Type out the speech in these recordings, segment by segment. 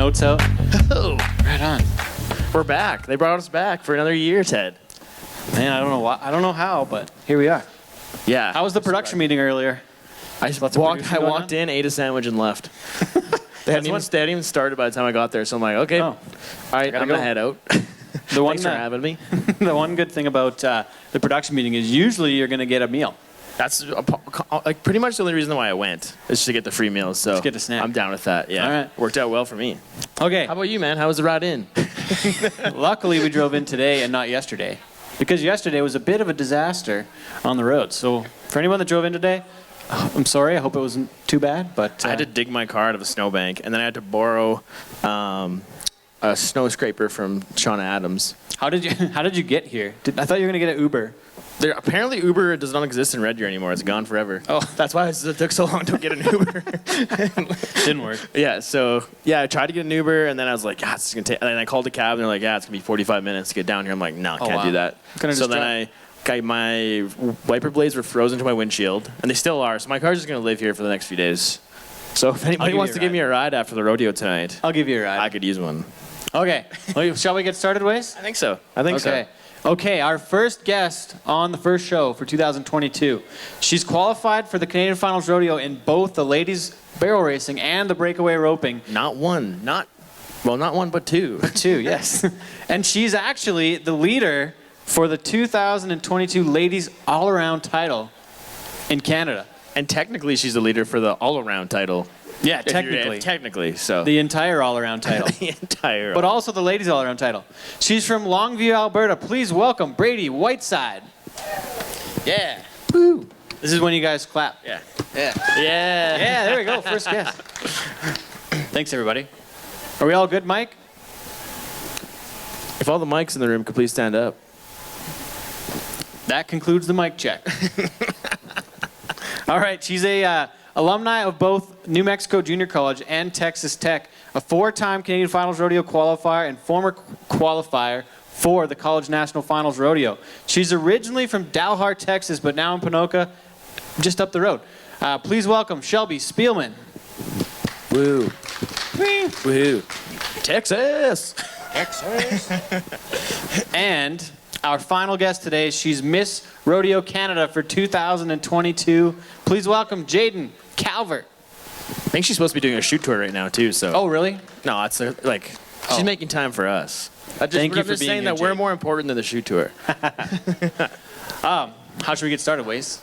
notes out. Oh, Right on. we're back. They brought us back for another year, Ted. Man, I don't know why. I don't know how, but here we are. Yeah. How was the production meeting earlier? I Lots of producing I going walked on? in, ate a sandwich, and left. They hadn't even started by the time I got there, so I'm like, okay, Oh. all right, I'm go. gonna head out. The one Thanks for having me. the one good thing about the production meeting is usually you're going to get a meal. That's like pretty much the only reason why I went is just to get the free meals. So Just get a snack. I'm down with that. Yeah, All right. Worked out well for me. Okay. How about you, man? How was the ride in? Luckily, we drove in today and not yesterday, because yesterday was a bit of a disaster on the road. So for anyone that drove in today, I'm sorry. I hope it wasn't too bad. But I had to dig my car out of a snowbank, and then I had to borrow a snow scraper from Shauna Adams. How did you get here? I thought you were going to get an Uber. Apparently Uber does not exist in Red Deer anymore. It's gone forever. Oh. That's why it took so long to get an Uber. Didn't work. Yeah, so I tried to get an Uber, and then I was like, yeah, it's gonna take. And then I called the cab, and they're like, yeah, it's gonna be 45 minutes to get down here. I'm like, no, can't wow. do that. Couldn't So just then my wiper blades were frozen to my windshield, and they still are. So my car's just gonna live here for the next few days. So if anybody give wants you to a give me a ride after the rodeo tonight, I'll give you a ride. I could use one. Okay. Well, shall we get started, Waze? I think so. I think so. Okay, our first guest on the first show for 2022. She's qualified for the Canadian Finals Rodeo in both the ladies barrel racing and the breakaway roping. Not one, but two. Two, yes. And she's actually the leader for the 2022 ladies all-around title in Canada. And technically, she's the leader for the all-around title. Yeah, If you're- technically, so The entire all-around title. the entire. But also the ladies all-around title. She's from Longview, Alberta. Please welcome Brady Whiteside. yeah, Woo. This is when you guys clap. yeah, Yeah. yeah. Yeah, there we go. First guest. Thanks, everybody. Are we all good, Mike? If all the mics in the room could please stand up. That concludes the mic check. All right, she's a alumni of both New Mexico Junior College and Texas Tech, a four-time Canadian Finals Rodeo qualifier and former qualifier for the College National Finals Rodeo. She's originally from Dalhart, Texas, but now in Ponoka, just up the road. Please welcome Shelby Spielman. Woo, woo, Texas. And our final guest today, she's Miss Rodeo Canada for 2022. Please welcome Jaden Calvert. I think she's supposed to be doing a shoot tour right now too. So. Oh, really? No, it's she's making time for us. Thank you I'm for just being saying here, that we're Jake. more important than the shoot tour. How should we get started, Waze?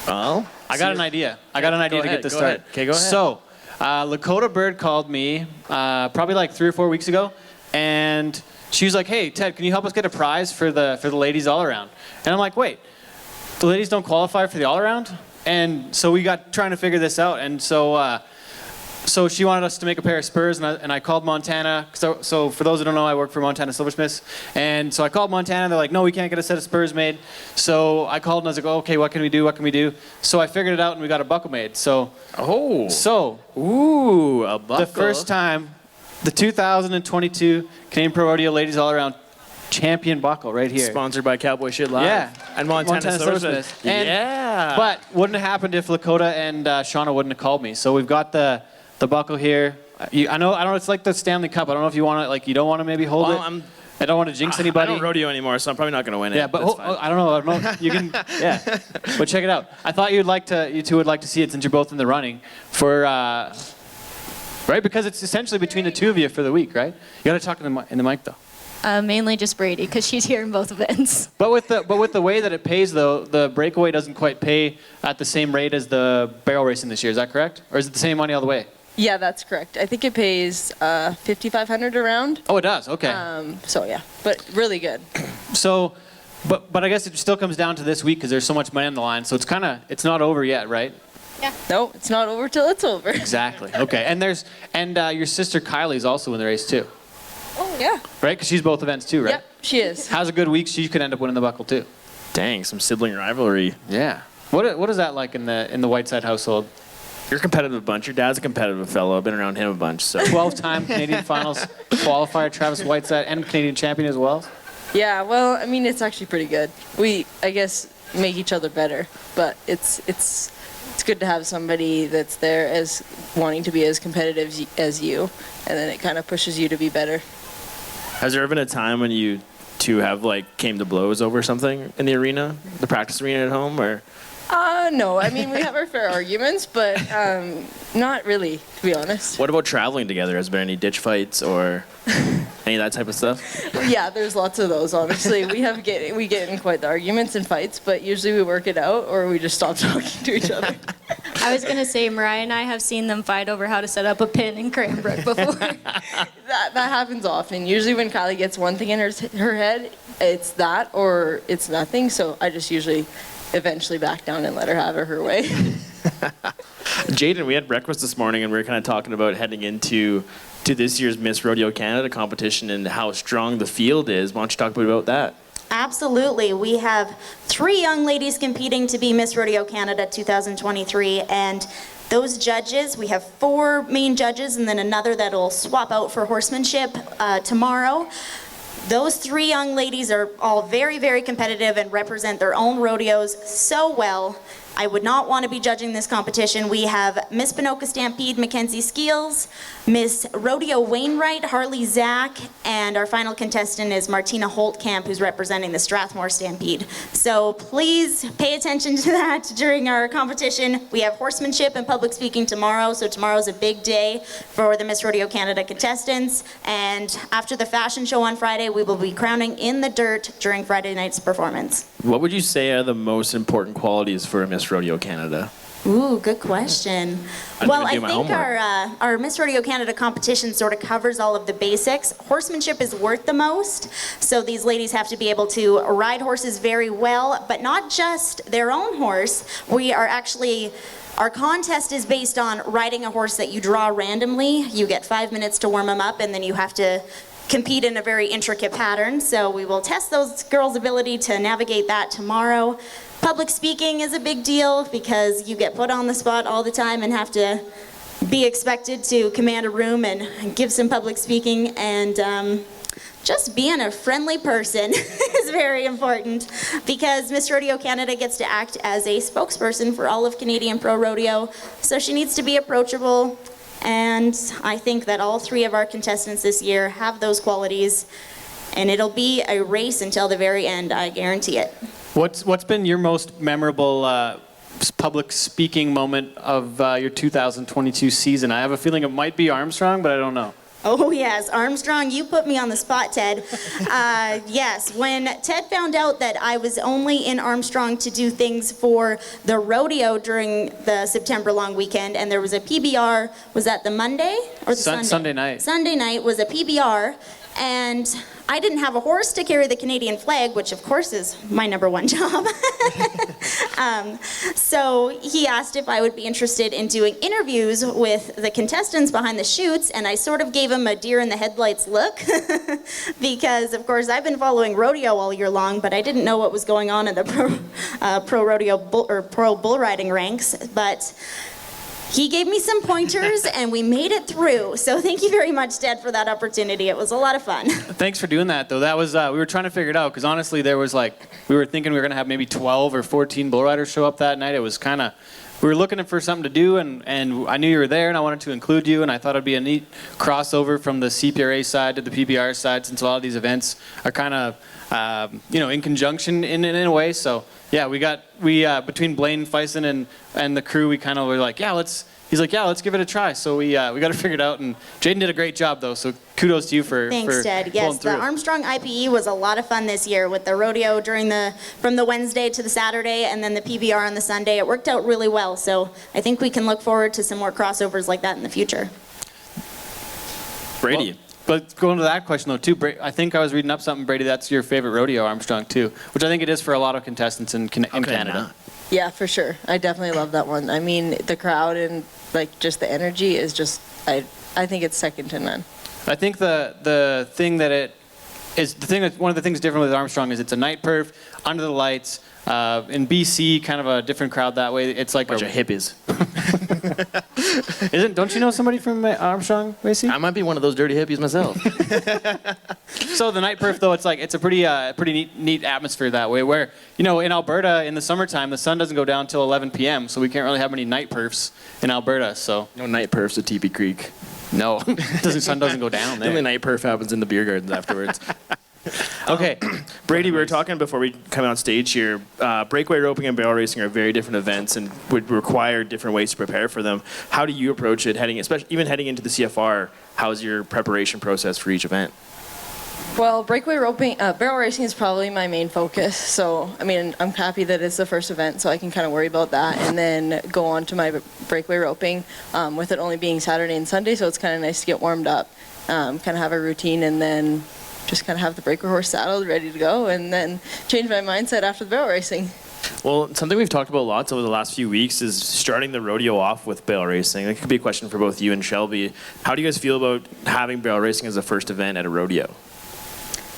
Well, I got an idea. I got an idea to get this started. Okay, go ahead. So, Lakota Bird called me probably like 3 or 4 weeks ago, and she was like, "Hey, Ted, can you help us get a prize for the ladies all around?" And I'm like, "Wait, the ladies don't qualify for the all around?" And so we got trying to figure this out, and so she wanted us to make a pair of spurs, and I called Montana. So for those who don't know, I work for Montana Silversmiths, and so I called Montana. They're like, "No, we can't get a set of spurs made." So I called and I was like, oh, "Okay, what can we do? What can we do?" So I figured it out, and we got a buckle made. So ooh, a buckle. the first time, the 2022 Canadian Pro Rodeo Ladies All Around Champion buckle right here. Sponsored by Cowboy Sh Live. Yeah. And Montana Silversmiths. And- Yeah. But wouldn't have happened if Lakota and Shauna wouldn't have called me. So we've got the buckle here. I know it's like the Stanley Cup. I don't know if you want to, like, you don't want to maybe hold it. I don't want to jinx anybody. I don't rodeo anymore, so I'm probably not going to win it. Yeah, but That's fine. I don't know. You can, yeah. But check it out. I thought you two would like to see it since you're both in the running for, right? Because it's essentially between the two of you for the week, right? You got to talk in the mic though. Mainly just Brady, because she's here in both events. But with the way that it pays though, the breakaway doesn't quite pay at the same rate as the barrel racing this year. Is that correct? Or is it the same money all the way? Yeah, that's correct. I think it pays $5,500 around. Oh, it does. Okay. So yeah, but really good. So, but I guess it still comes down to this week because there's so much money on the line. So it's not over yet, right? Yeah. No, it's not over till it's over. Exactly. Okay. And your sister Kylie's also in the race too, Oh yeah. right? Because she's both events too, right? Yep, she is. How's a good week? She could end up winning the buckle too. Dang, some sibling rivalry. Yeah. What is that like in the Whiteside household? You're a competitive bunch. Your dad's a competitive fellow. I've been around him a bunch. So 12-time Canadian Finals qualifier, Travis Whiteside, and Canadian champion as well. Yeah. Well, I mean, it's actually pretty good. We, I guess, make each other better, but it's it's good to have somebody that's there as wanting to be as competitive as you, and then it kind of pushes you to be better. Has there ever been a time when you two have came to blows over something in the arena, the practice arena at home, or? No, I mean, we have our fair arguments, but not really, to be honest. What about traveling together? Has there been any ditch fights or any of that type of stuff? Yeah, there's lots of those, honestly. We get in quite the arguments and fights, but usually we work it out or we just stop talking to each other. I was going to say, Mariah and I have seen them fight over how to set up a pin in Cranbrook before. That happens often. Usually when Kylie gets one thing in her head, it's that or it's nothing, so I just usually eventually back down and let her have her way. Jaden, we had breakfast this morning and we were kind of talking about heading into this year's Miss Rodeo Canada competition and how strong the field is. Why don't you talk about that? Absolutely. We have 3 young ladies competing to be Miss Rodeo Canada 2023, and those judges, we have 4 main judges and then another that'll swap out for horsemanship tomorrow. Those 3 young ladies are all very, very competitive and represent their own rodeos so well. I would not want to be judging this competition. We have Miss Ponoka Stampede, Mackenzie Skeels, Miss Rodeo Wainwright, Harley Zach, and our final contestant is Martina Holtkamp, who's representing the Strathmore Stampede. So please pay attention to that during our competition. We have horsemanship and public speaking tomorrow, so tomorrow's a big day for the Miss Rodeo Canada contestants. And after the fashion show on Friday, we will be crowning in the dirt during Friday night's performance. What would you say are the most important qualities for a Miss Rodeo Canada? Ooh, good question. Well, I think our Miss Rodeo Canada competition sort of covers all of the basics. Horsemanship is worth the most, so these ladies have to be able to ride horses very well, but not just their own horse. Our contest is based on riding a horse that you draw randomly. You get 5 minutes to warm them up, and then you have to compete in a very intricate pattern. So we will test those girls' ability to navigate that tomorrow. Public speaking is a big deal because you get put on the spot all the time and have to be expected to command a room and give some public speaking, and just being a friendly person is very important because Miss Rodeo Canada gets to act as a spokesperson for all of Canadian Pro Rodeo, so she needs to be approachable, and I think that all 3 of our contestants this year have those qualities, and it'll be a race until the very end, I guarantee it. What's been your most memorable public speaking moment of your 2022 season? I have a feeling it might be Armstrong, but I don't know. Oh yes, Armstrong, you put me on the spot, Ted. Yes, when Ted found out that I was only in Armstrong to do things for the rodeo during the September long weekend, and there was a PBR, was that the Monday or the Sunday? Sunday night. Sunday night was a PBR, and I didn't have a horse to carry the Canadian flag, which of course is my #1 job. So he asked if I would be interested in doing interviews with the contestants behind the chutes, and I sort of gave him a deer in the headlights look because of course I've been following rodeo all year long, but I didn't know what was going on in the pro rodeo pro bull riding ranks. But he gave me some pointers and we made it through. So thank you very much, Ted, for that opportunity. It was a lot of fun. Thanks for doing that, though. That was we were trying to figure it out because honestly, there was we were thinking we were gonna have maybe 12 or 14 bull riders show up that night. It was kind of we were looking for something to do, and I knew you were there, and I wanted to include you, and I thought it'd be a neat crossover from the CPRA side to the PBR side, since a lot of these events are kind of in conjunction in a way. So yeah, we between Blaine Fison and the crew, we kind of were like, he's like, let's give it a try. So we got it figured out, and Jaden did a great job though. So kudos to you for Thanks, Ted. Yes, pulling through. the Armstrong IPE was a lot of fun this year with the rodeo from the Wednesday to the Saturday, and then the PBR on the Sunday. It worked out really well. So I think we can look forward to some more crossovers like that in the future. Brady. Well, but going to that question though too, I think I was reading up something, Brady, that's your favorite rodeo, Armstrong too, which I think it is for a lot of contestants in Canada. Yeah, for sure. I definitely love that one. I mean, the crowd and just the energy is just, I think it's second to none. I think the thing that one of the things different with Armstrong is it's a night perf under the lights. In BC, kind of a different crowd that way. It's like bunch of hippies. Don't you know somebody from Armstrong Racing? I might be one of those dirty hippies myself. So the night perf, though, it's a pretty neat atmosphere that way. Where in Alberta in the summertime, the sun doesn't go down till 11 p.m. So we can't really have any night perfs in Alberta. So No night perfs at TP Creek. no, sun doesn't go down The only there. night perf happens in the beer gardens afterwards. Okay, Brady, we were talking before we come on stage here. Breakaway roping and barrel racing are very different events and would require different ways to prepare for them. How do you approach it, even heading into the CFR? How's your preparation process for each event? Well, breakaway roping, barrel racing is probably my main focus. So, I mean, I'm happy that it's the first event, so I can kind of worry about that and then go on to my breakaway roping, with it only being Saturday and Sunday. So it's kind of nice to get warmed up, kind of have a routine, and then just kind of have the breakaway horse saddled, ready to go, and then change my mindset after the barrel racing. Well, something we've talked about lots over the last few weeks is starting the rodeo off with barrel racing. That could be a question for both you and Shelby. How do you guys feel about having barrel racing as the first event at a rodeo?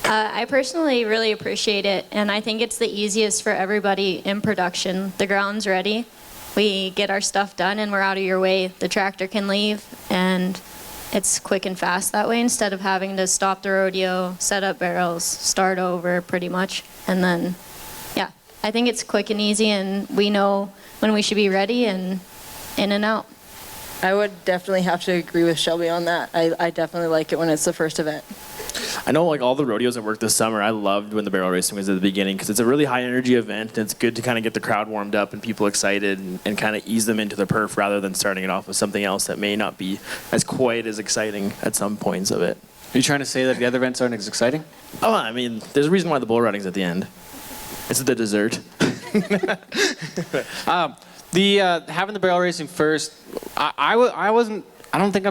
I personally really appreciate it, and I think it's the easiest for everybody in production. The ground's ready. We get our stuff done, and we're out of your way. The tractor can leave, and it's quick and fast that way instead of having to stop the rodeo, set up barrels, start over pretty much. And then, yeah, I think it's quick and easy, and we know when we should be ready and in and out. I would definitely have to agree with Shelby on that. I definitely like it when it's the first event. I know, like all the rodeos I worked this summer, I loved when the barrel racing was at the beginning because it's a really high energy event and it's good to kind of get the crowd warmed up and people excited and kind of ease them into the perf rather than starting it off with something else that may not be as quite as exciting at some points of it. Are you trying to say that the other events aren't as exciting? Oh, I mean, there's a reason why the bull riding's at the end. It's the dessert. Having the barrel racing first, I wasn't. I think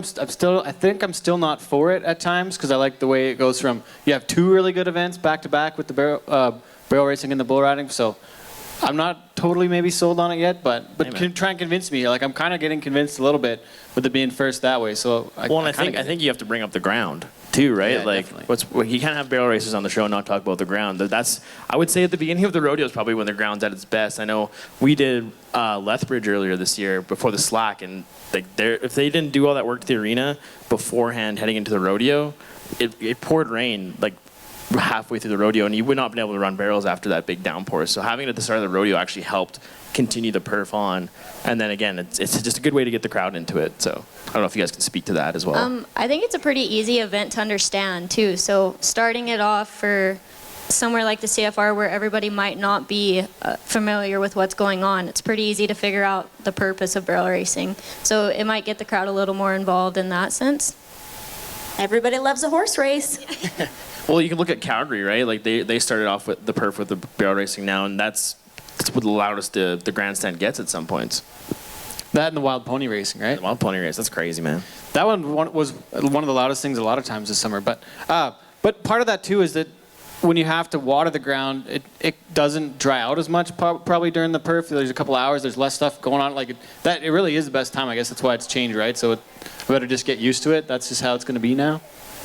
I'm still not for it at times because I like the way it goes from you have two really good events back to back with the barrel racing and the bull riding. So I'm not totally maybe sold on it yet, but try and convince me. Like I'm kind of getting convinced a little bit with it being first that way. So I think you have to bring up the ground too, right? Yeah, like definitely. You can't have barrel races on the show and not talk about the ground. That's I would say at the beginning of the rodeo is probably when the ground's at its best. I know we did Lethbridge earlier this year before the slack, and if they didn't do all that work to the arena beforehand heading into the rodeo, it poured rain like halfway through the rodeo, and you would not have been able to run barrels after that big downpour. So having it at the start of the rodeo actually helped continue the perf on. And then again, it's just a good way to get the crowd into it. So I don't know if you guys can speak to that as well. I think it's a pretty easy event to understand too. So starting it off for somewhere like the CFR where everybody might not be familiar with what's going on, it's pretty easy to figure out the purpose of barrel racing. So it might get the crowd a little more involved in that sense. Everybody loves a horse race. Well, you can look at Calgary, right? Like they started off with the perf with the barrel racing now, and that's what the loudest the grandstand gets at some points. That and the wild pony racing, right? The wild pony race, that's crazy, man. That one was one of the loudest things a lot of times this summer. But part of that too is that when you have to water the ground, it doesn't dry out as much probably during the perf. There's a couple hours, there's less stuff going on. Like it really is the best time. I guess that's why it's changed, right? So I better just get used to it. That's just how it's going to be now.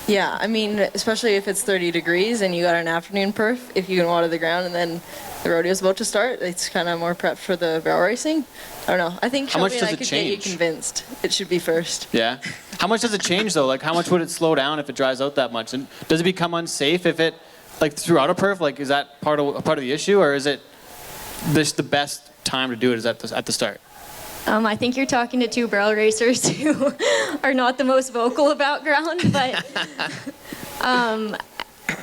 Yeah, I mean, especially if it's 30 degrees and you got an afternoon perf, if you can water the ground and then the rodeo's about to start, it's kind of more prep for the barrel racing. I don't know. I think How much Shelby does and I it could change? get you convinced it should be first. Yeah. How much does it change though? Like how much would it slow down if it dries out that much? And does it become unsafe if it like throughout a perf? Like is that part of the issue, or is it this the best time to do it is at the start? I think you're talking to two barrel racers who are not the most vocal about ground, but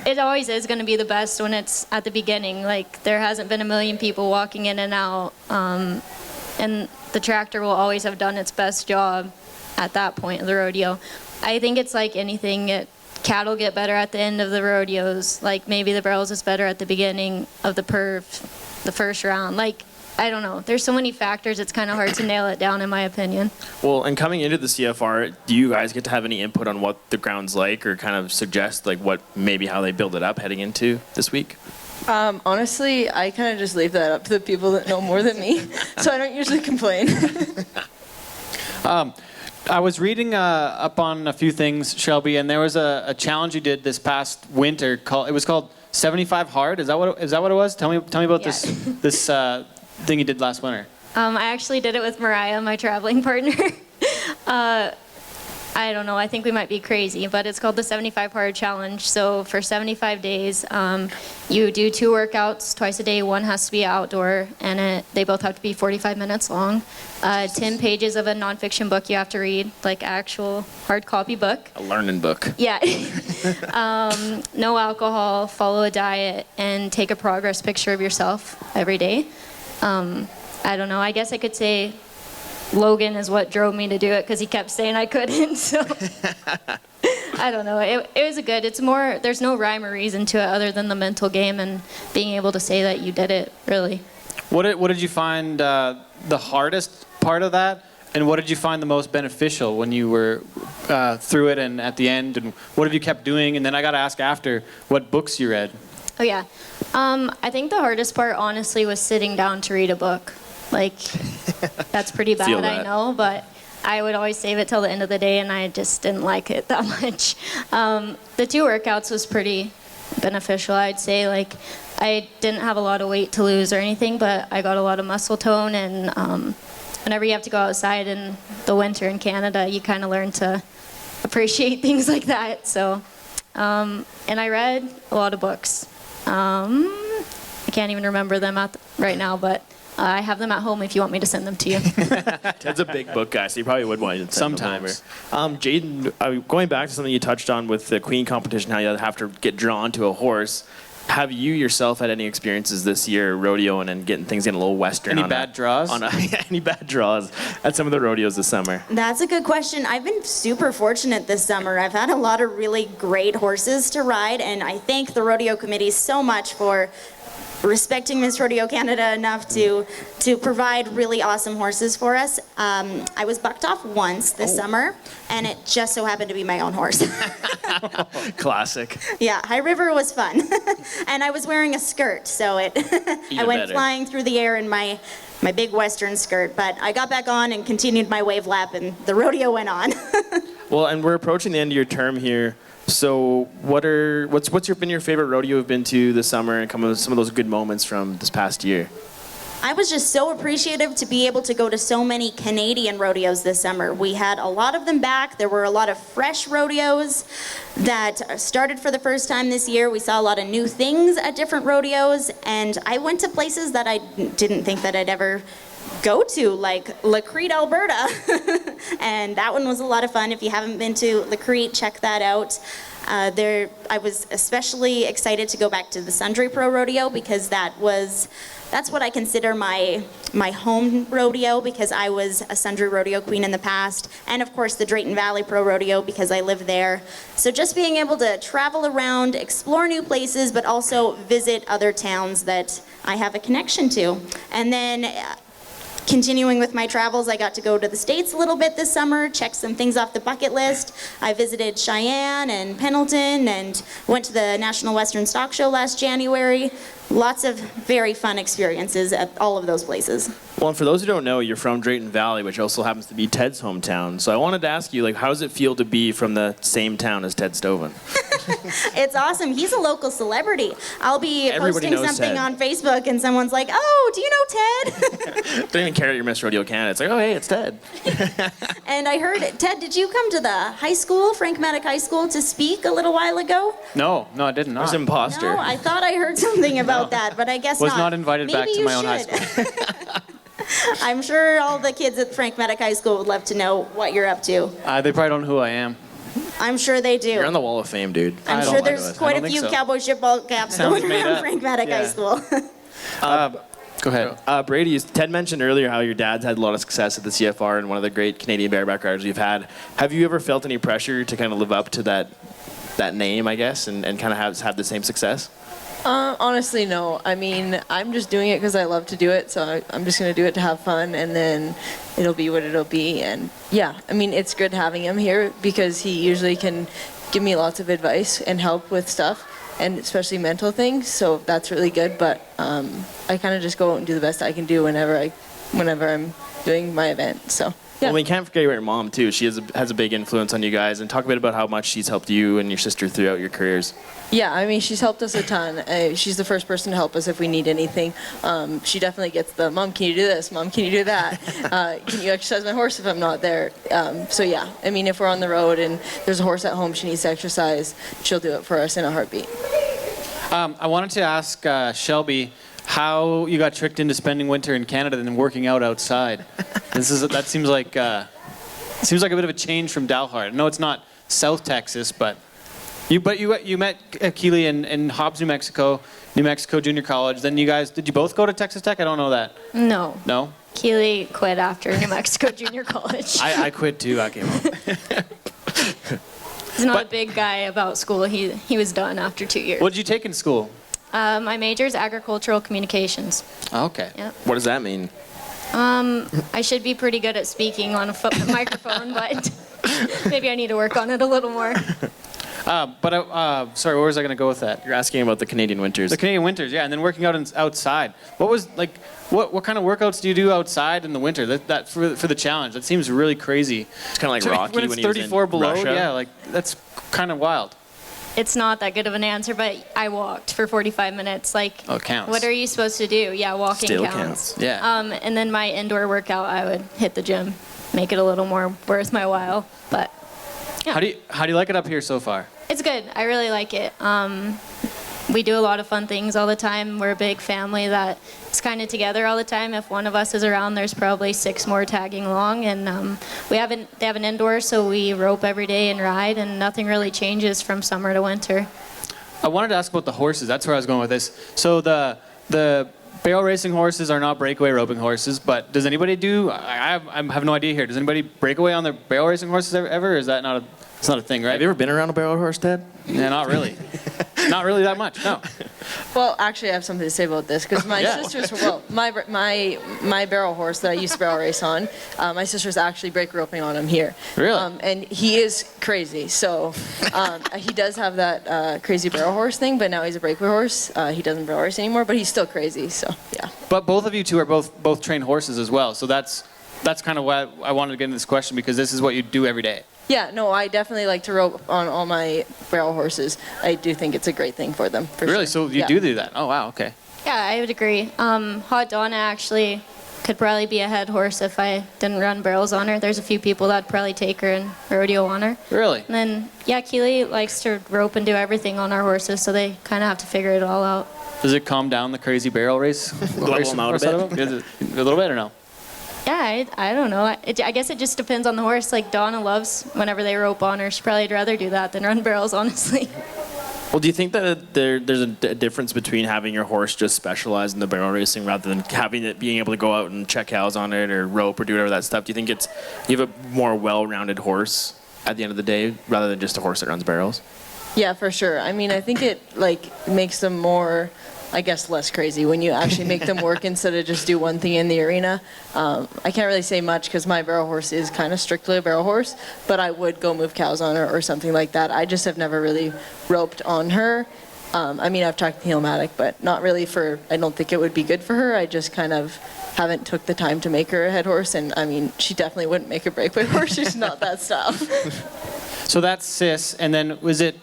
it always is going to be the best when it's at the beginning. Like there hasn't been a million people walking in and out, and the tractor will always have done its best job at that point of the rodeo. I think it's like anything. Cattle get better at the end of the rodeos. Like maybe the barrels is better at the beginning of the perf, the first round. Like I don't know. There's so many factors. It's kind of hard to nail it down, in my opinion. Well, and coming into the CFR, do you guys get to have any input on what the ground's like, or kind of suggest like how they build it up heading into this week? Honestly, I kind of just leave that up to the people that know more than me, so I don't usually complain. I was reading up on a few things, Shelby, and there was a challenge you did this past winter. It was called 75 Hard. Is that what it was? Tell me about Yeah. this thing you did last winter. I actually did it with Mariah, my traveling partner. I don't know, I think we might be crazy, but it's called the 75 Hard Challenge. So for 75 days, you do 2 workouts twice a day. One has to be outdoor, and they both have to be 45 minutes long. 10 pages of a nonfiction book you have to read, like actual hard copy book. A learning book. Yeah. No alcohol, follow a diet, and take a progress picture of yourself every day. I don't know, I guess I could say Logan is what drove me to do it because he kept saying I couldn't. So I don't know. It was it's more, there's no rhyme or reason to it other than the mental game and being able to say that you did it, really. What did you find the hardest part of that? And what did you find the most beneficial when you were through it and at the end? And what have you kept doing? And then I got to ask after, what books you read? Oh, yeah. I think the hardest part, honestly, was sitting down to read a book. Like, that's pretty bad, I know, but I would always save it till the end of the day, and I just didn't like it that much. The 2 workouts was pretty beneficial, I'd say. Like, I didn't have a lot of weight to lose or anything, but I got a lot of muscle tone, and whenever you have to go outside in the winter in Canada, you kind of learn to appreciate things like that. So, and I read a lot of books. I can't even remember them right now, but I have them at home if you want me to send them to you. Ted's a big book guy, so you probably would want to send Sometimes. them over. Jaden, going back to something you touched on with the Queen competition, how you have to get drawn to a horse. Have you yourself had any experiences this year rodeoing and getting things in a little western? Any bad draws? Any bad draws at some of the rodeos this summer? That's a good question. I've been super fortunate this summer. I've had a lot of really great horses to ride, and I thank the rodeo committee so much for respecting Miss Rodeo Canada enough to provide really awesome horses for us. I was bucked off once this summer, and it just so happened to be my own horse. Classic. Yeah, High River was fun. And I was wearing a skirt, so I went better. flying through the air in my big western skirt, but I got back on and continued my wave lap, and the rodeo went on. Well, and we're approaching the end of your term here. So what's been your favorite rodeo you've been to this summer, and some of those good moments from this past year? I was just so appreciative to be able to go to so many Canadian rodeos this summer. We had a lot of them back. There were a lot of fresh rodeos that started for the first time this year. We saw a lot of new things at different rodeos, and I went to places that I didn't think that I'd ever go to, like Lacrete, Alberta. And that one was a lot of fun. If you haven't been to Lacrete, check that out. I was especially excited to go back to the Sundre Pro Rodeo because that's what I consider my home rodeo, because I was a Sundre Rodeo queen in the past, and of course the Drayton Valley Pro Rodeo because I live there. So just being able to travel around, explore new places, but also visit other towns that I have a connection to. And then continuing with my travels, I got to go to the States a little bit this summer, check some things off the bucket list. I visited Cheyenne and Pendleton and went to the National Western Stock Show last January. Lots of very fun experiences at all of those places. Well, and for those who don't know, you're from Drayton Valley, which also happens to be Ted's hometown. So I wanted to ask you, how does it feel to be from the same town as Ted Stoven? It's awesome. He's a local celebrity. I'll be Everybody posting knows something Ted. on Facebook and someone's like, "Oh, do you know Ted?" Don't even care that you're Miss Rodeo Canada. It's like, oh, hey, it's Ted. And I heard, Ted, did you come to the high school, Frank Maddock High School, to speak a little while ago? No, I did not. Where's imposter? No, I thought I heard something about that, but I guess Was not. not invited back Maybe to you my own high should. school. I'm sure all the kids at Frank Maddock High School would love to know what you're up to. They probably don't know who I am. I'm sure they do. You're on the Wall of Fame, dude. I'm I sure don't- there's I quite a don't few think so. Cowboy Sh ball caps Sounds going made around up. Frank Maddock High Yeah. School. Go ahead. Brady, Ted mentioned earlier how your dad's had a lot of success at the CFR and one of the great Canadian bareback riders you've had. Have you ever felt any pressure to kind of live up to that name, I guess, and kind of have the same success? Honestly, no. I mean, I'm just doing it because I love to do it, so I'm just going to do it to have fun, and then it'll be what it'll be. And yeah, I mean, it's good having him here because he usually can give me lots of advice and help with stuff, and especially mental things, so that's really good. But I kind of just go out and do the best I can do whenever I'm doing my event. So Well, we can't forget about your mom too. She has a big influence on you guys. And talk a bit about how much she's helped you and your sister throughout your careers. Yeah, I mean, she's helped us a ton. She's the first person to help us if we need anything. She definitely gets the, Mom, can you do this? Mom, can you do that? Can you exercise my horse if I'm not there? So yeah, I mean, if we're on the road and there's a horse at home she needs to exercise, she'll do it for us in a heartbeat. I wanted to ask Shelby how you got tricked into spending winter in Canada and then working out outside. That seems like a bit of a change from Dalhart. I know it's not South Texas, but you met Keely in Hobbs, New Mexico Junior College. Then did you both go to Texas Tech? I don't know that. No. No? Keely quit after New Mexico Junior College. I quit too. I came home. He's not a big guy about school. He was done after 2 years. What did you take in school? My major is agricultural communications. Okay. Yep. What does that mean? I should be pretty good at speaking on a microphone, but maybe I need to work on it a little more. Sorry, where was I going to go with that? You're asking about the Canadian winters. The Canadian winters, yeah, and then working out outside. What kind of workouts do you do outside in the winter? That for the challenge. That seems really crazy. It's kind of like Rocky when it's he was 34 in below. Russia. Yeah, like that's kind of wild. It's not that good of an answer, but I walked for 45 minutes. Like, Oh, it counts. what are you supposed to do? Yeah, walking Still counts. Yeah. And then my indoor workout, I would hit the gym, make it a little more worth my while. But yeah. How do you like it up here so far? It's good. I really like it. We do a lot of fun things all the time. We're a big family that is kind of together all the time. If one of us is around, there's probably 6 more tagging along. And they have an indoor, so we rope every day and ride, and nothing really changes from summer to winter. I wanted to ask about the horses. That's where I was going with this. So the barrel racing horses are not breakaway roping horses, but does anybody do? I have no idea here. Does anybody break away on their barrel racing horses ever? Or is that not a? It's not a thing, right? Have you ever been around a barrel horse, Ted? Yeah, not really. Not really that much. No. Well, actually, I have something to say about this because my Yeah. sister's my barrel horse that I used to barrel race on. My sister's actually break roping on him here. Really? And he is crazy. So he does have that crazy barrel horse thing, but now he's a breakaway horse. He doesn't barrel race anymore, but he's still crazy. So yeah. But both of you two are both trained horses as well. So that's kind of why I wanted to get into this question, because this is what you do every day. Yeah, no, I definitely like to rope on all my barrel horses. I do think it's a great thing for them. For Really? sure. So you do that? Oh wow. Okay. Yeah, I would agree. Hot Donna actually could probably be a head horse if I didn't run barrels on her. There's a few people that'd probably take her and rodeo on her. Really? And then, yeah, Keely likes to rope and do everything on our horses, so they kind of have to figure it all out. Does it calm down the crazy barrel race? Level them out a bit? A little bit or no? Yeah, I don't know. I guess it just depends on the horse. Like, Donna loves whenever they rope on her. She'd probably rather do that than run barrels, honestly. Well, do you think that there's a difference between having your horse just specialize in the barrel racing rather than having it being able to go out and check cows on it or rope or do whatever that stuff? Do you think you have a more well-rounded horse at the end of the day rather than just a horse that runs barrels? Yeah, for sure. I mean, I think it makes them more, I guess, less crazy when you actually make them work instead of just do one thing in the arena. I can't really say much because my barrel horse is kind of strictly a barrel horse, but I would go move cows on her or something like that. I just have never really roped on her. I mean, I've tracked the heel-matic, but not really I don't think it would be good for her. I just kind of haven't took the time to make her a head horse, and I mean, she definitely wouldn't make a breakaway horse. She's not that style. So that's Sis, and then was it?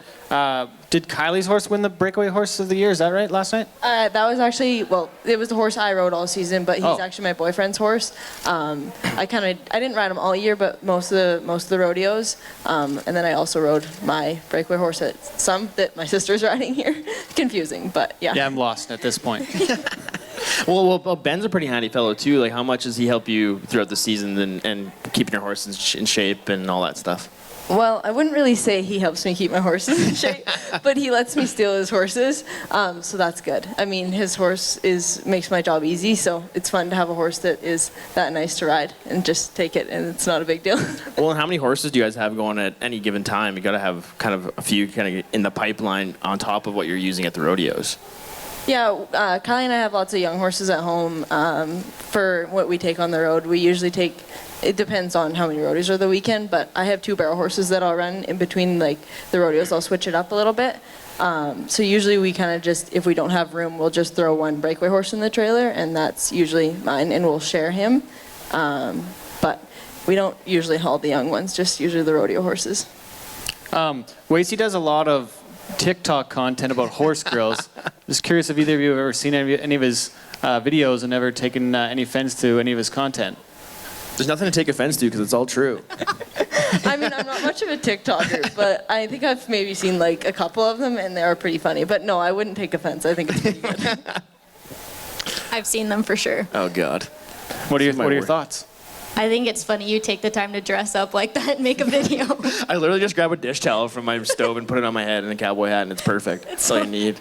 Did Kylie's horse win the breakaway horse of the year? Is that right? Last night? That was actually, well, it was the horse I rode all season, but he's actually my boyfriend's horse. I didn't ride him all year, but most of the rodeos. And then I also rode my breakaway horse at some that my sister's riding here. Confusing, but yeah. Yeah, I'm lost at this point. Well, Ben's a pretty handy fellow too. Like, how much does he help you throughout the season and keeping your horse in shape and all that stuff? Well, I wouldn't really say he helps me keep my horses in shape, but he lets me steal his horses, so that's good. I mean, his horse makes my job easy, so it's fun to have a horse that is that nice to ride and just take it, and it's not a big deal. Well, and how many horses do you guys have going at any given time? You got to have kind of a few kind of in the pipeline on top of what you're using at the rodeos. Yeah, Kylie and I have lots of young horses at home. For what we take on the road, we usually take, it depends on how many rodeos are the weekend, but I have 2 barrel horses that I'll run in between like the rodeos. I'll switch it up a little bit. So usually we kind of just, if we don't have room, we'll just throw one breakaway horse in the trailer, and that's usually mine, and we'll share him. But we don't usually haul the young ones, just usually the rodeo horses. Wasey does a lot of TikTok content about horse girls. Just curious if either of you have ever seen any of his videos and ever taken any offense to any of his content. There's nothing to take offense to because it's all true. I mean, I'm not much of a TikToker, but I think I've maybe seen like a couple of them, and they are pretty funny. But no, I wouldn't take offense. I think it's pretty good. I've seen them for sure. Oh God. What are your thoughts? I think it's funny you take the time to dress up like that and make a video. I literally just grab a dish towel from my stove and put it on my head and a cowboy hat, and it's perfect. That's all you need.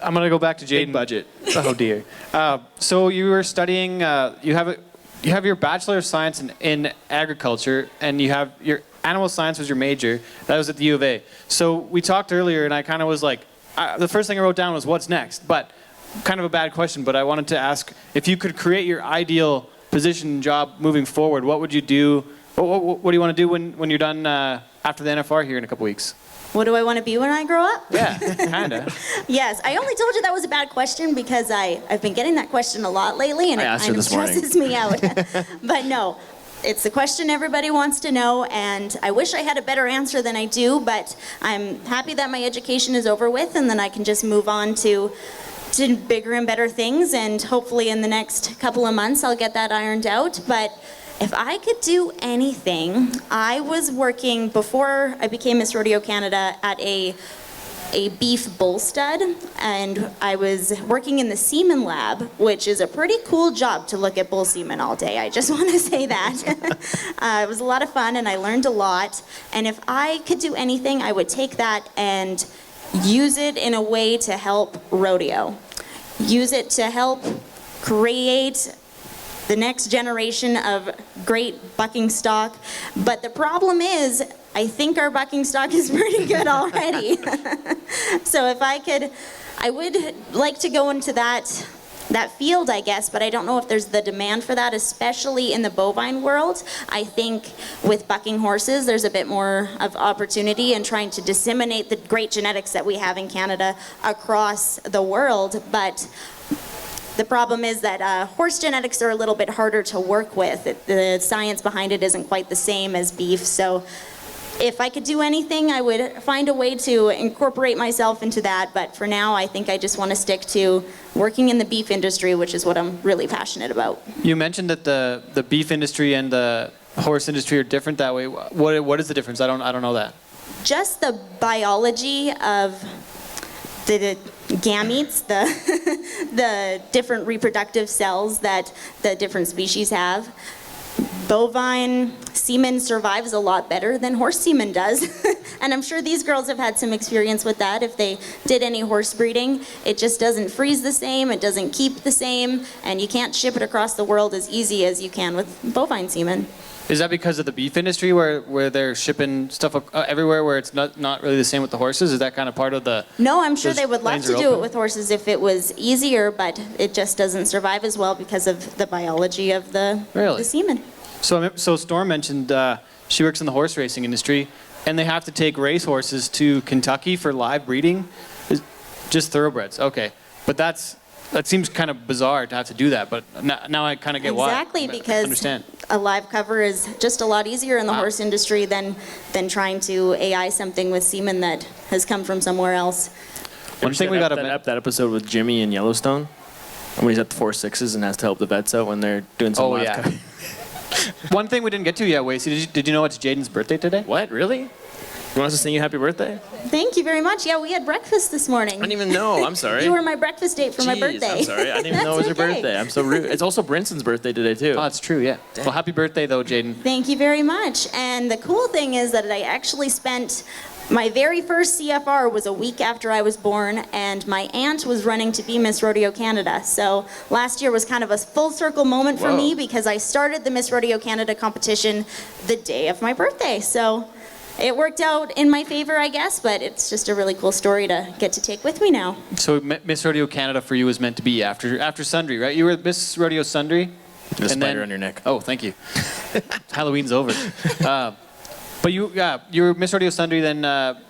I'm gonna go back to Jaden. Big budget. Oh dear. So you were studying. You have your Bachelor of Science in agriculture, and you have your animal science was your major. That was at the U of A. So we talked earlier, and I kind of was like, the first thing I wrote down was what's next. But kind of a bad question. But I wanted to ask if you could create your ideal position job moving forward. What would you do? What do you want to do when you're done after the NFR here in a couple weeks? What do I want to be when I grow up? Yeah, kinda. Yes, I only told you that was a bad question because I've been getting that question a lot lately, and I it asked kind her of this morning. stresses me out. But no, it's the question everybody wants to know, and I wish I had a better answer than I do, but I'm happy that my education is over with, and then I can just move on to bigger and better things, and hopefully in the next couple of months I'll get that ironed out. But if I could do anything, I was working before I became Miss Rodeo Canada at a beef bull stud, and I was working in the semen lab, which is a pretty cool job to look at bull semen all day. I just want to say that. It was a lot of fun, and I learned a lot. And if I could do anything, I would take that and use it in a way to help rodeo. Use it to help create the next generation of great bucking stock. But the problem is, I think our bucking stock is pretty good already. So if I would like to go into that field, I guess, but I don't know if there's the demand for that, especially in the bovine world. I think with bucking horses, there's a bit more of opportunity in trying to disseminate the great genetics that we have in Canada across the world. But the problem is that horse genetics are a little bit harder to work with. The science behind it isn't quite the same as beef. So if I could do anything, I would find a way to incorporate myself into that. But for now, I think I just want to stick to working in the beef industry, which is what I'm really passionate about. You mentioned that the beef industry and the horse industry are different that way. What is the difference? I don't know that. Just the biology of the gametes, the different reproductive cells that the different species have. Bovine semen survives a lot better than horse semen does. And I'm sure these girls have had some experience with that. If they did any horse breeding, it just doesn't freeze the same, it doesn't keep the same, and you can't ship it across the world as easy as you can with bovine semen. Is that because of the beef industry where they're shipping stuff everywhere where it's not really the same with the horses? Is that kind of part of the... No, I'm sure those they would love lanes to are do open? it with horses if it was easier, but it just doesn't survive as well because of the biology of the semen. So Storm mentioned she works in the horse racing industry, and they have to take race horses to Kentucky for live breeding? Just thoroughbreds, okay. But that seems kind of bizarre to have to do that, but now I kind of get why. Exactly, because understand. A live cover is just a lot easier in the horse industry than trying to AI something with semen that has come from somewhere else. One thing we got to that episode with Jimmy in Yellowstone, when he's at the 4-6s and has to help the vets out when they're doing some live cover. One thing we didn't get to yet, Wasey, did you know it's Jaden's birthday today? What, really? You want us to sing you happy birthday? Thank you very much. Yeah, we had breakfast this morning. I didn't even know. I'm sorry. You were my breakfast date for my birthday. I'm sorry. I didn't even know it was your That's okay. birthday. I'm so rude. It's also Brinson's birthday today, too. Oh, that's true, yeah. Well, happy birthday, though, Jaden. Thank you very much. And the cool thing is that I actually spent my very first CFR was a week after I was born, and my aunt was running to be Miss Rodeo Canada. So last year was kind of a full circle moment for me because I started the Miss Rodeo Canada competition the day of my birthday. So it worked out in my favor, I guess, but it's just a really cool story to get to take with me now. So Miss Rodeo Canada for you was meant to be after Sundry, right? You were Miss Rodeo Sundry? The spider on your neck. Oh, thank you. Halloween's over. But you were Miss Rodeo Sundry, then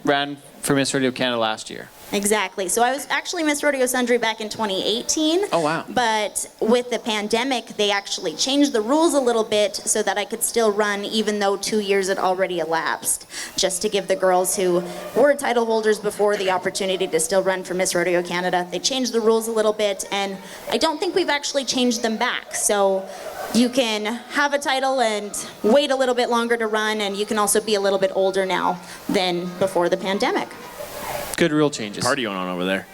ran for Miss Rodeo Canada last year. Exactly. So I was actually Miss Rodeo Sundry back in 2018. Oh, wow. But with the pandemic, they actually changed the rules a little bit so that I could still run even though 2 years had already elapsed, just to give the girls who were title holders before the opportunity to still run for Miss Rodeo Canada. They changed the rules a little bit, and I don't think we've actually changed them back. So you can have a title and wait a little bit longer to run, and you can also be a little bit older now than before the pandemic. Good rule changes. Party going on over there.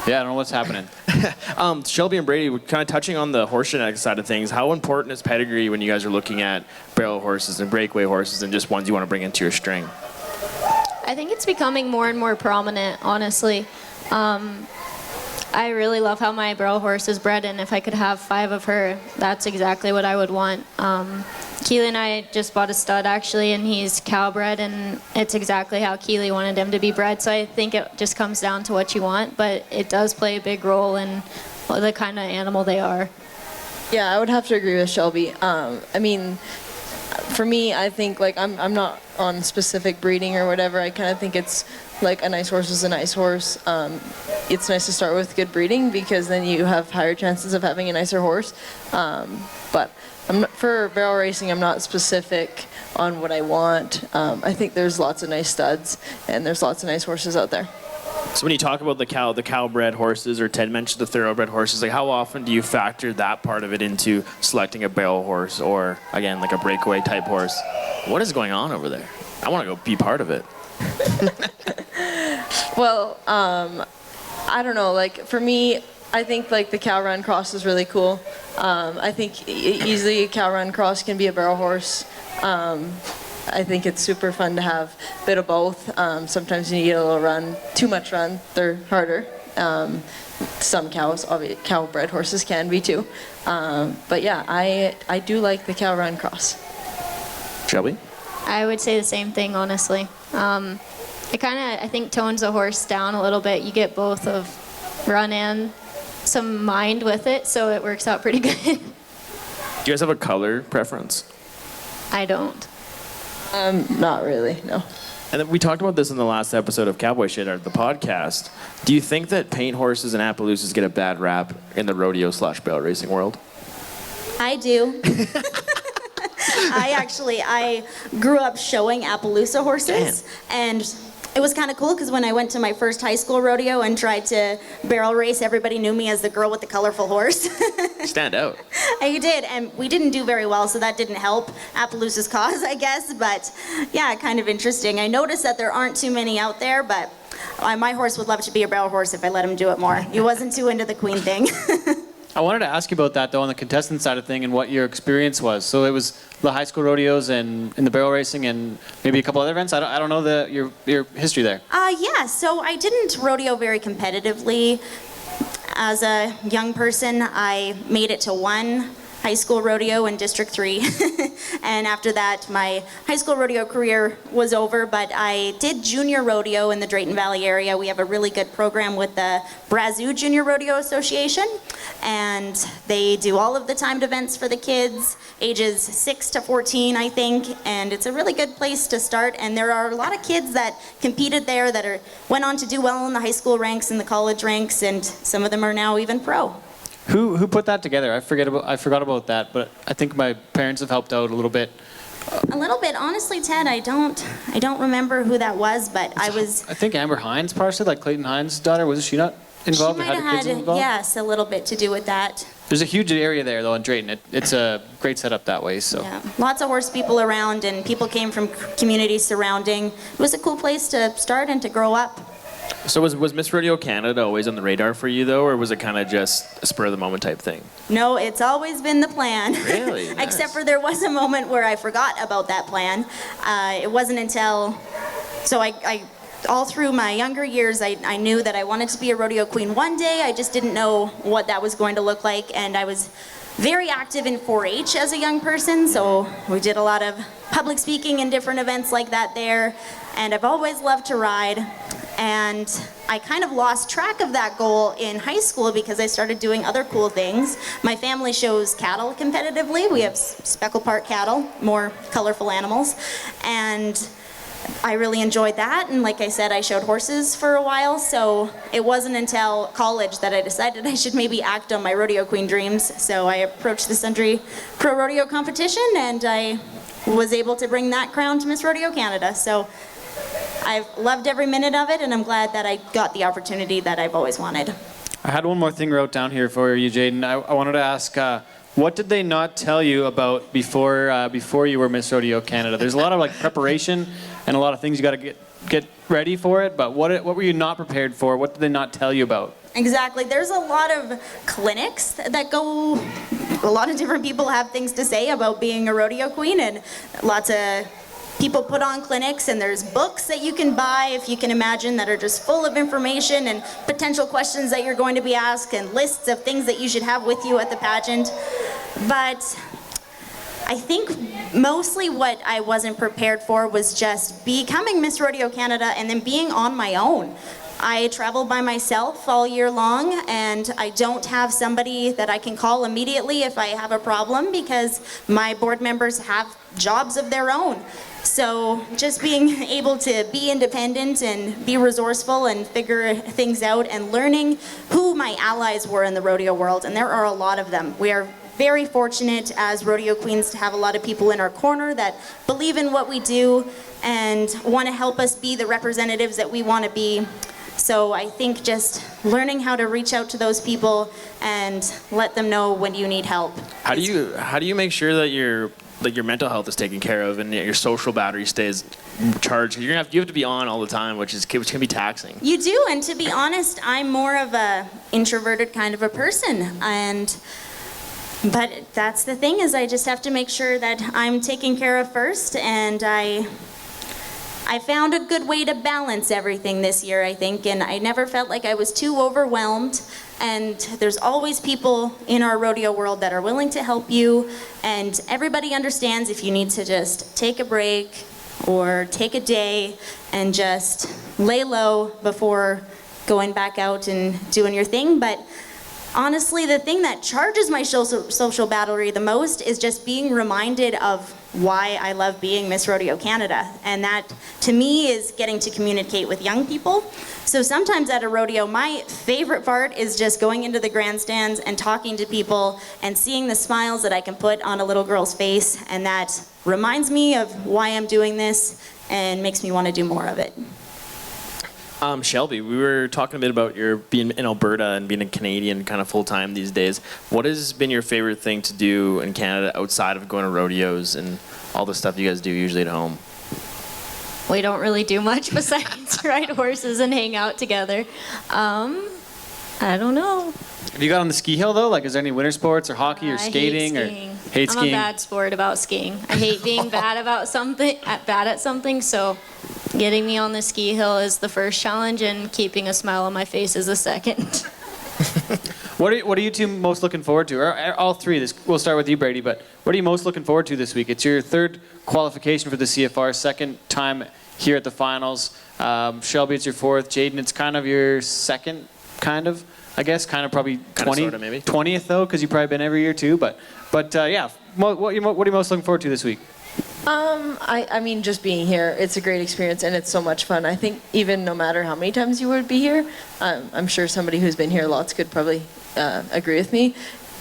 Yeah, I don't know what's happening. Shelby and Brady, we're kind of touching on the horse genetics side of things. How important is pedigree when you guys are looking at barrel horses and breakaway horses and just ones you want to bring into your string? I think it's becoming more and more prominent, honestly. I really love how my barrel horse is bred, and if I could have 5 of her, that's exactly what I would want. Keely and I just bought a stud, actually, and he's cow-bred, and it's exactly how Keely wanted him to be bred. So I think it just comes down to what you want, but it does play a big role in the kind of animal they are. Yeah, I would have to agree with Shelby. I mean, for me, I think like I'm not on specific breeding or whatever. I kind of think it's like a nice horse is a nice horse. It's nice to start with good breeding because then you have higher chances of having a nicer horse. But for barrel racing, I'm not specific on what I want. I think there's lots of nice studs and there's lots of nice horses out there. So when you talk about the cowbred horses, or Ted mentioned the thoroughbred horses, like how often do you factor that part of it into selecting a barrel horse or, again, like a breakaway type horse? What is going on over there? I want to go be part of it. Well, I don't know. Like for me, I think like the cow run cross is really cool. I think easily a cow run cross can be a barrel horse. I think it's super fun to have a bit of both. Sometimes you need a little run, too much run, they're harder. Some cows, obviously, cow-bred horses can be too. But yeah, I do like the cow run cross. Shelby? I would say the same thing, honestly. It kind of, I think, tones a horse down a little bit. You get both of run and some mind with it, so it works out pretty good. Do you guys have a color preference? I don't. Not really, no. And then we talked about this in the last episode of Cowboy Sh, the podcast. Do you think that paint horses and Appaloosas get a bad rap in the rodeo/barrel racing world? I do. I grew up showing Appaloosa horses, and it was kind of cool because when I went to my first high school rodeo and tried to barrel race, everybody knew me as the girl with the colorful horse. Stand out. You did, and we didn't do very well, so that didn't help Appaloosa's cause, I guess. But yeah, kind of interesting. I noticed that there aren't too many out there, but my horse would love to be a barrel horse if I let him do it more. He wasn't too into the queen thing. I wanted to ask you about that, though, on the contestant side of thing and what your experience was. So it was the high school rodeos and in the barrel racing and maybe a couple other events. I don't know your history there. Yeah, so I didn't rodeo very competitively. As a young person, I made it to one high school rodeo in District 3. And after that, my high school rodeo career was over, but I did junior rodeo in the Drayton Valley area. We have a really good program with the Brazos Junior Rodeo Association, and they do all of the timed events for the kids, ages 6 to 14, I think, and it's a really good place to start. And there are a lot of kids that competed there that went on to do well in the high school ranks and the college ranks, and some of them are now even pro. Who put that together? I forgot about that, but I think my parents have helped out a little bit. A little bit, honestly, Ted. I don't remember who that was, but I think Amber Hines, partially, like Clayton Hines' daughter. Was she not involved? She might have had, yes, a little bit to do with that. There's a huge area there, though, in Drayton. It's a great setup that way. So yeah, lots of horse people around, and people came from communities surrounding. It was a cool place to start and to grow up. So was Miss Rodeo Canada always on the radar for you, though, or was it kind of just a spur-of-the-moment type thing? No, it's always been the plan. Really? Nice. Except for there was a moment where I forgot about that plan. It wasn't until... So I all through my younger years, I knew that I wanted to be a rodeo queen one day. I just didn't know what that was going to look like, and I was very active in 4-H as a young person, so we did a lot of public speaking and different events like that there, and I've always loved to ride. And I kind of lost track of that goal in high school because I started doing other cool things. My family shows cattle competitively. We have speckled part cattle, more colorful animals. And I really enjoyed that, and like I said, I showed horses for a while, so it wasn't until college that I decided I should maybe act on my rodeo queen dreams. So I approached the Sundre Pro Rodeo competition, and I was able to bring that crown to Miss Rodeo Canada. So I've loved every minute of it, and I'm glad that I got the opportunity that I've always wanted. I had one more thing wrote down here for you, Jaden. I wanted to ask, what did they not tell you about before you were Miss Rodeo Canada? There's a lot of like preparation and a lot of things you got to get ready for it. But what were you not prepared for? What did they not tell you about? Exactly. There's a lot of clinics that go. A lot of different people have things to say about being a rodeo queen, and lots of people put on clinics, and there's books that you can buy, if you can imagine, that are just full of information and potential questions that you're going to be asked, and lists of things that you should have with you at the pageant. But I think mostly what I wasn't prepared for was just becoming Miss Rodeo Canada and then being on my own. I travel by myself all year long, and I don't have somebody that I can call immediately if I have a problem, because my board members have jobs of their own. So just being able to be independent and be resourceful and figure things out, and learning who my allies were in the rodeo world, and there are a lot of them. We are very fortunate as rodeo queens to have a lot of people in our corner that believe in what we do and want to help us be the representatives that we want to be. So I think just learning how to reach out to those people and let them know when you need help. How do you make sure that your mental health is taken care of and your social battery stays charged? You have to be on all the time, which can be taxing. You do, and to be honest, I'm more of a introverted kind of a person, but that's the thing, is I just have to make sure that I'm taken care of first, and I found a good way to balance everything this year, I think, and I never felt like I was too overwhelmed. And there's always people in our rodeo world that are willing to help you, and everybody understands if you need to just take a break or take a day and just lay low before going back out and doing your thing. But honestly, the thing that charges my social battery the most is just being reminded of why I love being Miss Rodeo Canada. And that, to me, is getting to communicate with young people. So sometimes at a rodeo, my favorite part is just going into the grandstands and talking to people and seeing the smiles that I can put on a little girl's face. And that reminds me of why I'm doing this and makes me want to do more of it. Shelby, we were talking a bit about your being in Alberta and being a Canadian kind of full-time these days. What has been your favorite thing to do in Canada outside of going to rodeos and all the stuff you guys do usually at home? We don't really do much besides ride horses and hang out together. I don't know. Have you got on the ski hill though? Like, is there any winter sports or hockey or skating? I hate skiing. Hate skiing? I'm a bad sport about skiing. I hate being bad at something. So getting me on the ski hill is the first challenge, and keeping a smile on my face is the second. What are you two most looking forward to? Or all three. We'll start with you, Brady. But what are you most looking forward to this week? It's your third qualification for the CFR, second time here at the finals. Shelby, it's your fourth. Jaden, it's kind of your second, I guess, probably 20th though, because you've probably been every year too. But yeah, what are you most looking forward to this week? I mean, just being here, it's a great experience, and it's so much fun. I think even no matter how many times you would be here, I'm sure somebody who's been here lots could probably agree with me.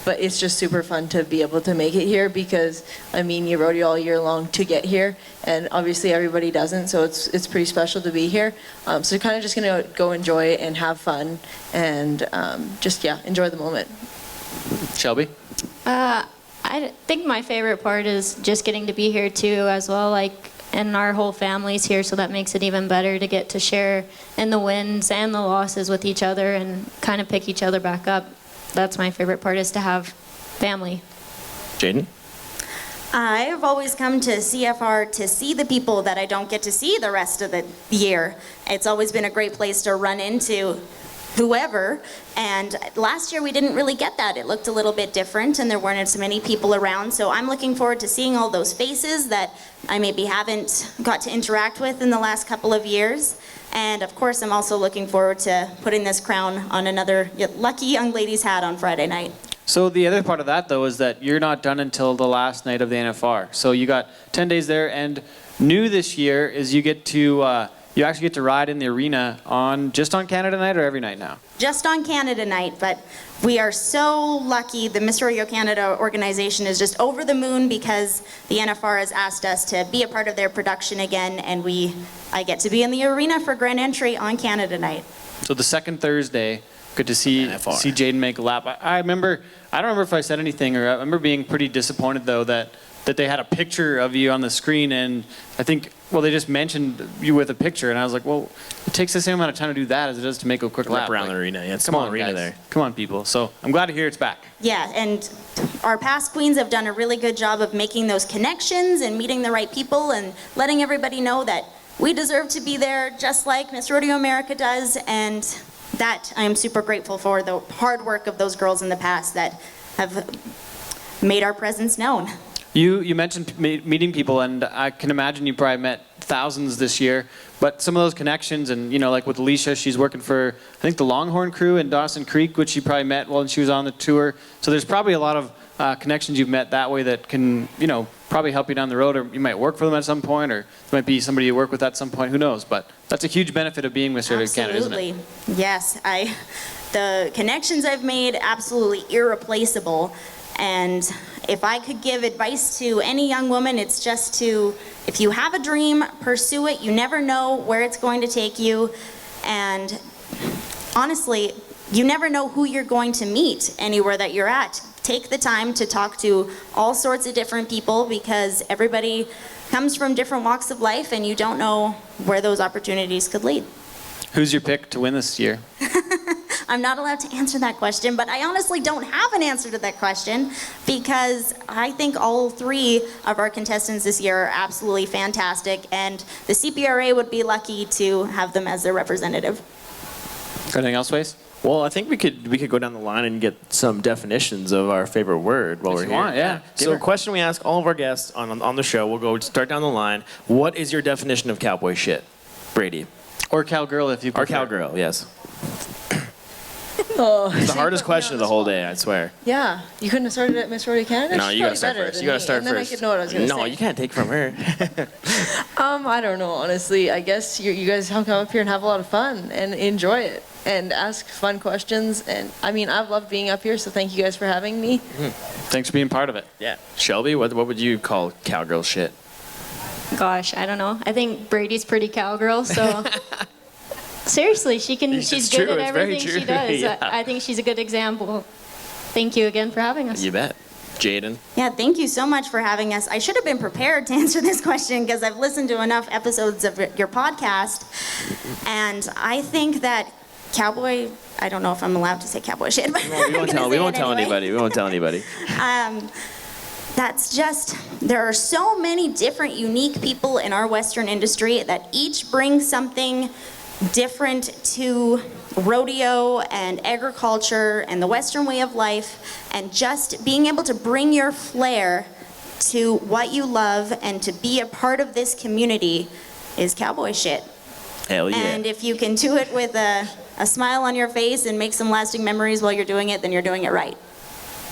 But it's just super fun to be able to make it here, because, I mean, you rodeo all year long to get here, and obviously everybody doesn't, so it's pretty special to be here. So kind of just going to go enjoy it and have fun, and enjoy the moment. Shelby? I think my favorite part is just getting to be here too as well, and our whole family's here, so that makes it even better to get to share in the wins and the losses with each other and kind of pick each other back up. That's my favorite part, is to have family. Jaden? I have always come to CFR to see the people that I don't get to see the rest of the year. It's always been a great place to run into whoever, and last year we didn't really get that. It looked a little bit different, and there weren't as many people around, so I'm looking forward to seeing all those faces that I maybe haven't got to interact with in the last couple of years. And of course, I'm also looking forward to putting this crown on another lucky young lady's hat on Friday night. So the other part of that, though, is that you're not done until the last night of the NFR. So you got 10 days there, and new this year is you actually get to ride in the arena just on Canada Night or every night now? Just on Canada Night, but we are so lucky. The Miss Rodeo Canada organization is just over the moon because the NFR has asked us to be a part of their production again, and I get to be in the arena for grand entry on Canada Night. So the second Thursday, good to see Jaden make a lap. I don't remember if I said anything, or I remember being pretty disappointed though that they had a picture of you on the screen, and I think they just mentioned you with a picture, and I was like, well, it takes the same amount of time to do that as it does to make a quick lap around the arena. Yeah, it's come on, arena guys. there. Come on, people. So I'm glad to hear it's back. Yeah, and our past queens have done a really good job of making those connections and meeting the right people and letting everybody know that we deserve to be there just like Miss Rodeo America does, and that I am super grateful for the hard work of those girls in the past that have made our presence known. You mentioned meeting people, and I can imagine you probably met thousands this year, but some of those connections, and like with Alicia, she's working for, I think, the Longhorn crew in Dawson Creek, which she probably met while she was on the tour. So there's probably a lot of connections you've met that way that can, probably help you down the road, or you might work for them at some point, or it might be somebody you work with at some point, who knows. But that's a huge benefit of being Miss Rodeo Canada, isn't it? Absolutely. Yes, the connections I've made, absolutely irreplaceable. And if I could give advice to any young woman, it's just to, if you have a dream, pursue it. You never know where it's going to take you. And honestly, you never know who you're going to meet anywhere that you're at. Take the time to talk to all sorts of different people, because everybody comes from different walks of life, and you don't know where those opportunities could lead. Who's your pick to win this year? I'm not allowed to answer that question, but I honestly don't have an answer to that question, because I think all three of our contestants this year are absolutely fantastic, and the CPRA would be lucky to have them as their representative. Anything else, Wace? Well, I think we could go down the line and get some definitions of our favorite word while we're here. Want, yeah. So a question we ask all of our guests on the show, we'll go start down the line. What is your definition of cowboy shit? Brady. Or cowgirl, if you prefer. Or cowgirl, yes. Oh, It's the hardest question of the whole day, I swear. Yeah, you couldn't have started at Miss Rodeo Canada? No, She's you gotta probably start better first. than You gotta me, start and then first. I could know what I was gonna say. No, you can't take from her. I don't know, honestly. I guess you guys come up here and have a lot of fun and enjoy it and ask fun questions. And I mean, I've loved being up here, so thank you guys for having me. Thanks for being part of it. Yeah. Shelby, what would you call cowgirl shit? Gosh, I don't know. I think Brady's pretty cowgirl, so seriously, she's It's good true, at it's very everything true. she does. Yeah. I think she's a good example. Thank you again for having us. You bet. Jaden. Yeah, thank you so much for having us. I should have been prepared to answer this question because I've listened to enough episodes of your podcast, and I think that cowboy, I don't know if I'm allowed to say cowboy shit, but We won't tell anybody. We won't tell anybody. That's just, there are so many different unique people in our Western industry that each bring something different to rodeo and agriculture and the Western way of life, and just being able to bring your flair to what you love and to be a part of this community is cowboy shit. Hell yeah. And if you can do it with a smile on your face and make some lasting memories while you're doing it, then you're doing it right.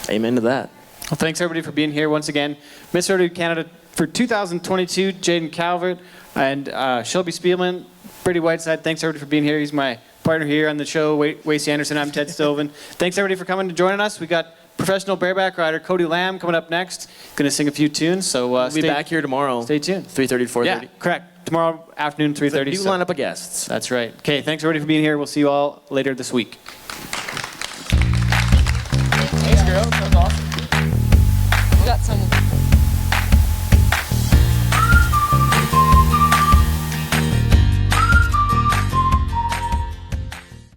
Amen to that. Well, thanks everybody for being here once again. Miss Rodeo Canada for 2022, Jaden Calvert and Shelby Spielman, Brady Whiteside. Thanks everybody for being here. He's my partner here on the show, Wace Anderson. I'm Ted Stovin. Thanks everybody for coming to joining us. We got professional bareback rider Cody Lamb coming up next. Going to sing a few tunes, so We'll be back here tomorrow. Stay tuned. 3:30 to 4:30. Yeah, correct. Tomorrow afternoon, 3:30. New lineup of guests. That's right. Okay, thanks everybody for being here. We'll see you all later this week. Thanks, girls. That was awesome. We got some